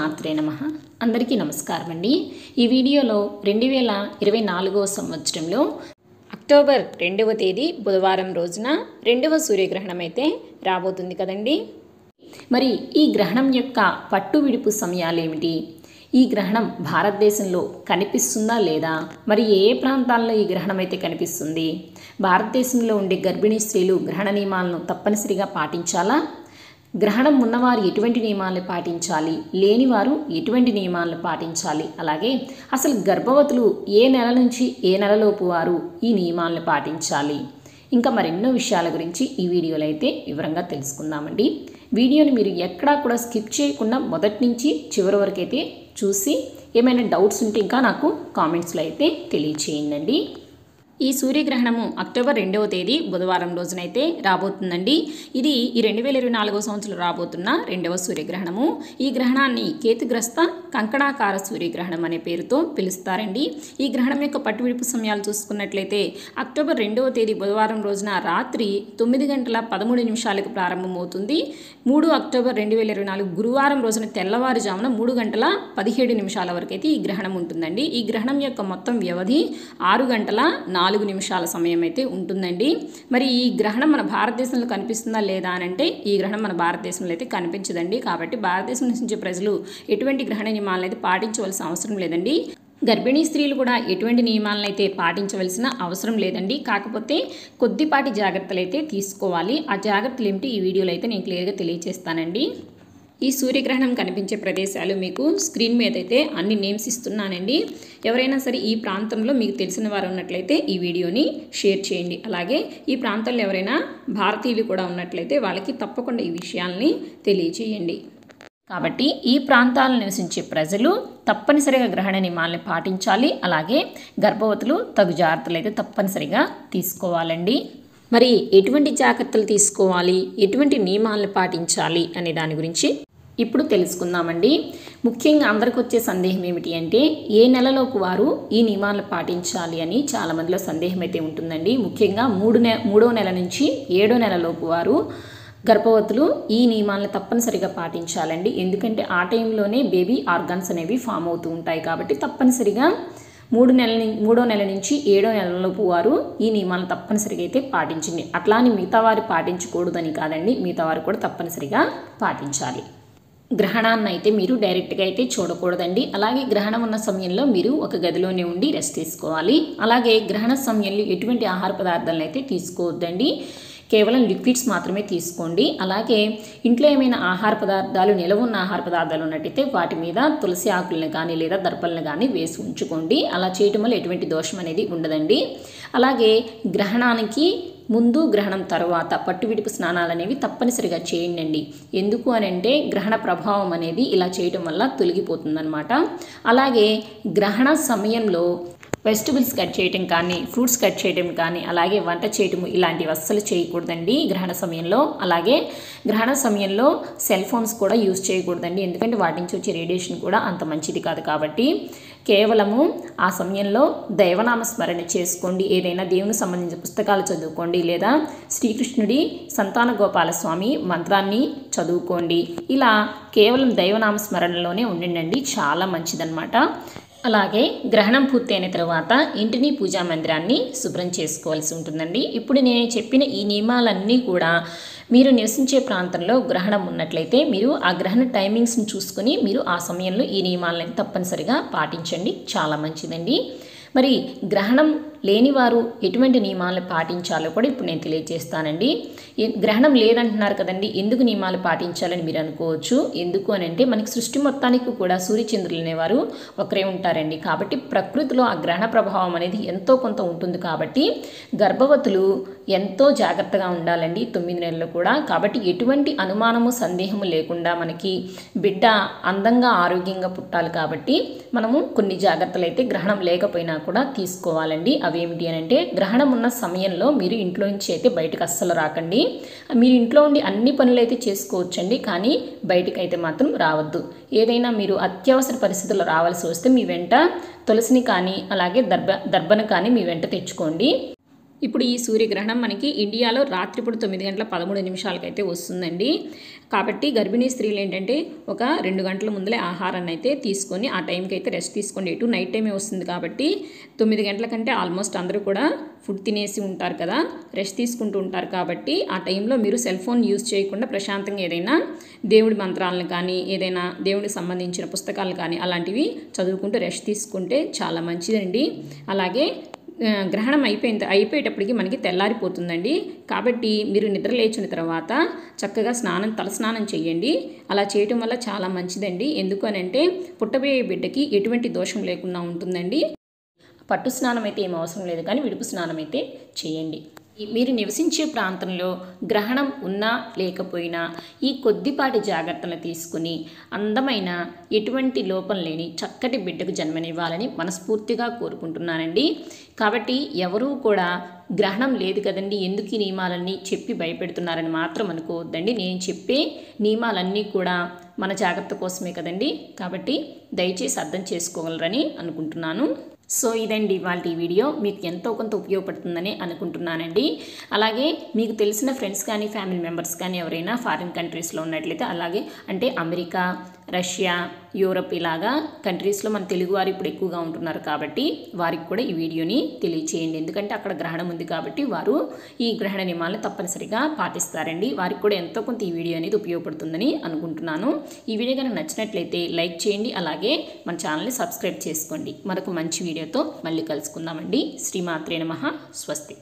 శ్రీమాత్రే నమః. అందరికీ నమస్కారం అండి. ఈ వీడియోలో 2024వ సంవత్సరంలో అక్టోబర్ 2వ తేదీ బుధవారం రోజున 2వ సూర్యగ్రహణం అయితే రాబోతుంది కదండి. మరి ఈ గ్రహణం యొక్క పట్టు విడుపు సమయాలు ఏమిటి? ఈ గ్రహణం భారతదేశంలో కనిపిస్తుందా లేదా? మరి ఏ ప్రాంతాల్లో ఈ గ్రహణం అయితే కనిపిస్తుంది? భారతదేశంలో ఉండే గర్భిణీ స్త్రీలు గ్రహణ నియమాలను తప్పనిసరిగా పాటించాలా? గ్రహణం ఉన్నవారు ఎటువంటి నియమాలను పాటించాలి, లేనివారు ఎటువంటి నియమాలను పాటించాలి, అలాగే అసలు గర్భవతులు ఏ నెల నుంచి ఏ నెలలోపు వారు ఈ నియమాలను పాటించాలి, ఇంకా మరెన్నో విషయాల గురించి ఈ వీడియోలో అయితే వివరంగా తెలుసుకుందామండి. వీడియోని మీరు ఎక్కడా కూడా స్కిప్ చేయకుండా మొదటి నుంచి చివరి వరకు అయితే చూసి ఏమైనా డౌట్స్ ఉంటే ఇంకా నాకు కామెంట్స్లో అయితే తెలియచేయండి. ఈ సూర్యగ్రహణము అక్టోబర్ 2వ తేదీ బుధవారం రోజునైతే రాబోతుందండి. ఇది ఈ 2024వ సంవత్సరం రాబోతున్న 2వ సూర్యగ్రహణము. ఈ గ్రహణాన్ని కేతుగ్రస్త కంకణాకార సూర్యగ్రహణం అనే పేరుతో పిలుస్తారండి. ఈ గ్రహణం యొక్క పట్టు విడుపు సమయాలు చూసుకున్నట్లయితే అక్టోబర్ 2వ తేదీ బుధవారం రోజున రాత్రి 9:13 ప్రారంభమవుతుంది. 3 అక్టోబర్ 2024 గురువారం రోజున తెల్లవారుజామున 3:17 వరకు అయితే ఈ గ్రహణం ఉంటుందండి. ఈ గ్రహణం యొక్క మొత్తం వ్యవధి 6:04 సమయం అయితే ఉంటుందండి. మరి ఈ గ్రహణం మన భారతదేశంలో కనిపిస్తుందా లేదా అని అంటే ఈ గ్రహణం మన భారతదేశంలో అయితే కనిపించదండి. కాబట్టి భారతదేశం నుంచి ప్రజలు ఎటువంటి గ్రహణ నియమాలను అయితే పాటించవలసిన అవసరం లేదండి. గర్భిణీ స్త్రీలు కూడా ఎటువంటి నియమాలను అయితే పాటించవలసిన అవసరం లేదండి. కాకపోతే కొద్దిపాటి జాగ్రత్తలు అయితే తీసుకోవాలి. ఆ జాగ్రత్తలు ఏమిటి ఈ వీడియోలో అయితే నేను క్లియర్గా తెలియజేస్తానండి. ఈ సూర్యగ్రహణం కనిపించే ప్రదేశాలు మీకు స్క్రీన్ మీద అయితే అన్ని నేమ్స్ ఇస్తున్నానండి. ఎవరైనా సరే ఈ ప్రాంతంలో మీకు తెలిసిన వారు ఉన్నట్లయితే ఈ వీడియోని షేర్ చేయండి. అలాగే ఈ ప్రాంతంలో ఎవరైనా భారతీయులు కూడా ఉన్నట్లయితే వాళ్ళకి తప్పకుండా ఈ విషయాల్ని తెలియచేయండి. కాబట్టి ఈ ప్రాంతాలను నివసించే ప్రజలు తప్పనిసరిగా గ్రహణ నియమాలను పాటించాలి. అలాగే గర్భవతులు తగు జాగ్రత్తలు అయితే తప్పనిసరిగా తీసుకోవాలండి. మరి ఎటువంటి జాగ్రత్తలు తీసుకోవాలి, ఎటువంటి నియమాలను పాటించాలి అనే దాని గురించి ఇప్పుడు తెలుసుకుందామండి. ముఖ్యంగా అందరికి వచ్చే సందేహం ఏమిటి అంటే ఏ నెలలోపు వారు ఈ నియమాలను పాటించాలి అని చాలామందిలో సందేహం అయితే ఉంటుందండి. ముఖ్యంగా 3వ నెల నుంచి 7వ నెలలోపు వారు గర్భవతులు ఈ నియమాలను తప్పనిసరిగా పాటించాలండి. ఎందుకంటే ఆ టైంలోనే బేబీ ఆర్గాన్స్ అనేవి ఫామ్ అవుతూ ఉంటాయి. కాబట్టి తప్పనిసరిగా 3వ నెల నుంచి 7వ నెలలోపు వారు ఈ నియమాలను తప్పనిసరిగా అయితే పాటించండి. అట్లా అని మిగతా వారు పాటించకూడదని కాదండి, మిగతా వారు కూడా తప్పనిసరిగా పాటించాలి. గ్రహణాన్ని అయితే మీరు డైరెక్ట్గా అయితే చూడకూడదండి. అలాగే గ్రహణం ఉన్న సమయంలో మీరు ఒక గదిలోనే ఉండి రెస్ట్ తీసుకోవాలి. అలాగే గ్రహణ సమయంలో ఎటువంటి ఆహార పదార్థాలను అయితే తీసుకోవద్దండి. కేవలం లిక్విడ్స్ మాత్రమే తీసుకోండి. అలాగే ఇంట్లో ఏమైనా ఆహార పదార్థాలు నిలవ ఉన్న ఆహార పదార్థాలు ఉన్నట్టయితే వాటి మీద తులసి ఆకులను కానీ లేదా దర్పలను కానీ వేసి ఉంచుకోండి. అలా చేయటం వల్ల ఎటువంటి దోషం అనేది ఉండదండి. అలాగే గ్రహణానికి ముందు గ్రహణం తర్వాత పట్టు విడుపు స్నానాలు అనేవి తప్పనిసరిగా చేయండి. ఎందుకు అని అంటే గ్రహణ ప్రభావం అనేది ఇలా చేయటం వల్ల తొలగిపోతుందన్నమాట. అలాగే గ్రహణ సమయంలో వెజిటబుల్స్ కట్ చేయటం కానీ, ఫ్రూట్స్ కట్ చేయటం కానీ, అలాగే వంట చేయటం ఇలాంటివి అస్సలు చేయకూడదండి గ్రహణ సమయంలో. అలాగే గ్రహణ సమయంలో సెల్ ఫోన్స్ కూడా యూజ్ చేయకూడదండి. ఎందుకంటే వాటి నుంచి వచ్చే రేడియేషన్ కూడా అంత మంచిది కాదు. కాబట్టి కేవలము ఆ సమయంలో దైవనామ స్మరణ చేసుకోండి. ఏదైనా దేవునికి సంబంధించిన పుస్తకాలు చదువుకోండి, లేదా శ్రీకృష్ణుడి సంతాన గోపాల స్వామి మంత్రాన్ని చదువుకోండి. ఇలా కేవలం దైవనామ స్మరణలోనే ఉండండి, చాలా మంచిదన్నమాట. అలాగే గ్రహణం పూర్తయిన తర్వాత ఇంటిని పూజా మందిరాన్ని శుభ్రం చేసుకోవాల్సి ఉంటుందండి. ఇప్పుడు నేను చెప్పిన ఈ నియమాలన్నీ కూడా మీరు నివసించే ప్రాంతంలో గ్రహణం ఉన్నట్లయితే మీరు ఆ గ్రహణ టైమింగ్స్ని చూసుకొని మీరు ఆ సమయంలో ఈ నియమాలను తప్పనిసరిగా పాటించండి, చాలా మంచిదండి. మరి గ్రహణం లేనివారు ఎటువంటి నియమాలను పాటించాలో కూడా ఇప్పుడు నేను తెలియజేస్తానండి. గ్రహణం లేదంటున్నారు కదండి, ఎందుకు నియమాలు పాటించాలని మీరు అనుకోవచ్చు. ఎందుకు అని అంటే మనకి సృష్టి మొత్తానికి కూడా సూర్యచంద్రులు అనేవారు ఒకరే ఉంటారండి. కాబట్టి ప్రకృతిలో ఆ గ్రహణ ప్రభావం అనేది ఎంతో కొంత ఉంటుంది. కాబట్టి గర్భవతులు ఎంతో జాగ్రత్తగా ఉండాలండి 9 నెలలు కూడా. కాబట్టి ఎటువంటి అనుమానము సందేహము లేకుండా మనకి బిడ్డ అందంగా ఆరోగ్యంగా పుట్టాలి. కాబట్టి మనము కొన్ని జాగ్రత్తలు అయితే గ్రహణం లేకపోయినా కూడా తీసుకోవాలండి. అవేమిటి అని అంటే గ్రహణం ఉన్న సమయంలో మీరు ఇంట్లో నుంచి అయితే బయటకు అస్సలు రాకండి. మీరు ఇంట్లో ఉండి అన్ని పనులు అయితే చేసుకోవచ్చండి, కానీ బయటకు అయితే మాత్రం రావద్దు. ఏదైనా మీరు అత్యవసర పరిస్థితుల్లో రావాల్సి వస్తే మీ వెంట తులసిని కానీ అలాగే దర్భను కానీ మీ వెంట తెచ్చుకోండి. ఇప్పుడు ఈ సూర్యగ్రహణం మనకి ఇండియాలో రాత్రిపూట 9 గంటల 13 నిమిషాలకైతే వస్తుందండి. కాబట్టి గర్భిణీ స్త్రీలు ఏంటంటే ఒక 2 గంటల ముందలే ఆహారాన్ని అయితే తీసుకొని ఆ టైంకి అయితే రెస్ట్ తీసుకోండి. ఎటు నైట్ టైమే వస్తుంది కాబట్టి 9 గంటల కంటే ఆల్మోస్ట్ అందరూ కూడా ఫుడ్ తినేసి ఉంటారు కదా, రెస్ట్ తీసుకుంటూ ఉంటారు. కాబట్టి ఆ టైంలో మీరు సెల్ ఫోన్ యూజ్ చేయకుండా ప్రశాంతంగా ఏదైనా దేవుడి మంత్రాలను కానీ ఏదైనా దేవుడికి సంబంధించిన పుస్తకాలు కానీ అలాంటివి చదువుకుంటూ రెస్ట్ తీసుకుంటే చాలా మంచిదండి. అలాగే గ్రహణం అయిపోయేటప్పటికి మనకి తెల్లారిపోతుందండి. కాబట్టి మీరు నిద్ర లేచిన తర్వాత చక్కగా తలస్నానం చేయండి. అలా చేయటం వల్ల చాలా మంచిదండి. ఎందుకు అనంటే పుట్టబోయే బిడ్డకి ఎటువంటి దోషం లేకుండా ఉంటుందండి. పట్టు స్నానం అయితే ఏం అవసరం లేదు, కానీ విడుపు స్నానం అయితే చేయండి. మీరు నివసించే ప్రాంతంలో గ్రహణం ఉన్నా లేకపోయినా ఈ కొద్దిపాటి జాగ్రత్తలు తీసుకుని అందమైన ఎటువంటి లోపం లేని చక్కటి బిడ్డకు జన్మనివ్వాలని మనస్ఫూర్తిగా కోరుకుంటున్నానండి. కాబట్టి ఎవరూ కూడా గ్రహణం లేదు కదండి ఎందుకు ఈ నియమాలన్నీ చెప్పి భయపెడుతున్నారని మాత్రం అనుకోవద్దండి. నేను చెప్పే నియమాలన్నీ కూడా మన జాగ్రత్త కోసమే కదండి. కాబట్టి దయచేసి అర్థం చేసుకోగలరని అనుకుంటున్నాను. సో ఇదండి ఇవాళ ఈ వీడియో. మీకు ఎంతో కొంత ఉపయోగపడుతుందని అనుకుంటున్నానండి. అలాగే మీకు తెలిసిన ఫ్రెండ్స్ కానీ ఫ్యామిలీ మెంబర్స్ కానీ ఎవరైనా ఫారిన్ కంట్రీస్లో ఉన్నట్లయితే, అలాగే అంటే అమెరికా, రష్యా, యూరప్ ఇలాగా కంట్రీస్లో మన తెలుగు వారు ఇప్పుడు ఎక్కువగా ఉంటున్నారు కాబట్టి వారికి కూడా ఈ వీడియోని తెలియచేయండి. ఎందుకంటే అక్కడ గ్రహణం ఉంది కాబట్టి వారు ఈ గ్రహణ నియమాలను తప్పనిసరిగా పాటిస్తారండి. వారికి కూడా ఎంతో కొంత ఈ వీడియో అనేది ఉపయోగపడుతుందని అనుకుంటున్నాను. ఈ వీడియో కనుక నచ్చినట్లయితే లైక్ చేయండి. అలాగే మన ఛానల్ని సబ్స్క్రైబ్ చేసుకోండి. మరొక మంచి వీడియోతో మళ్ళీ కలుసుకుందామండి. శ్రీమాత్రే నమః. స్వస్తి.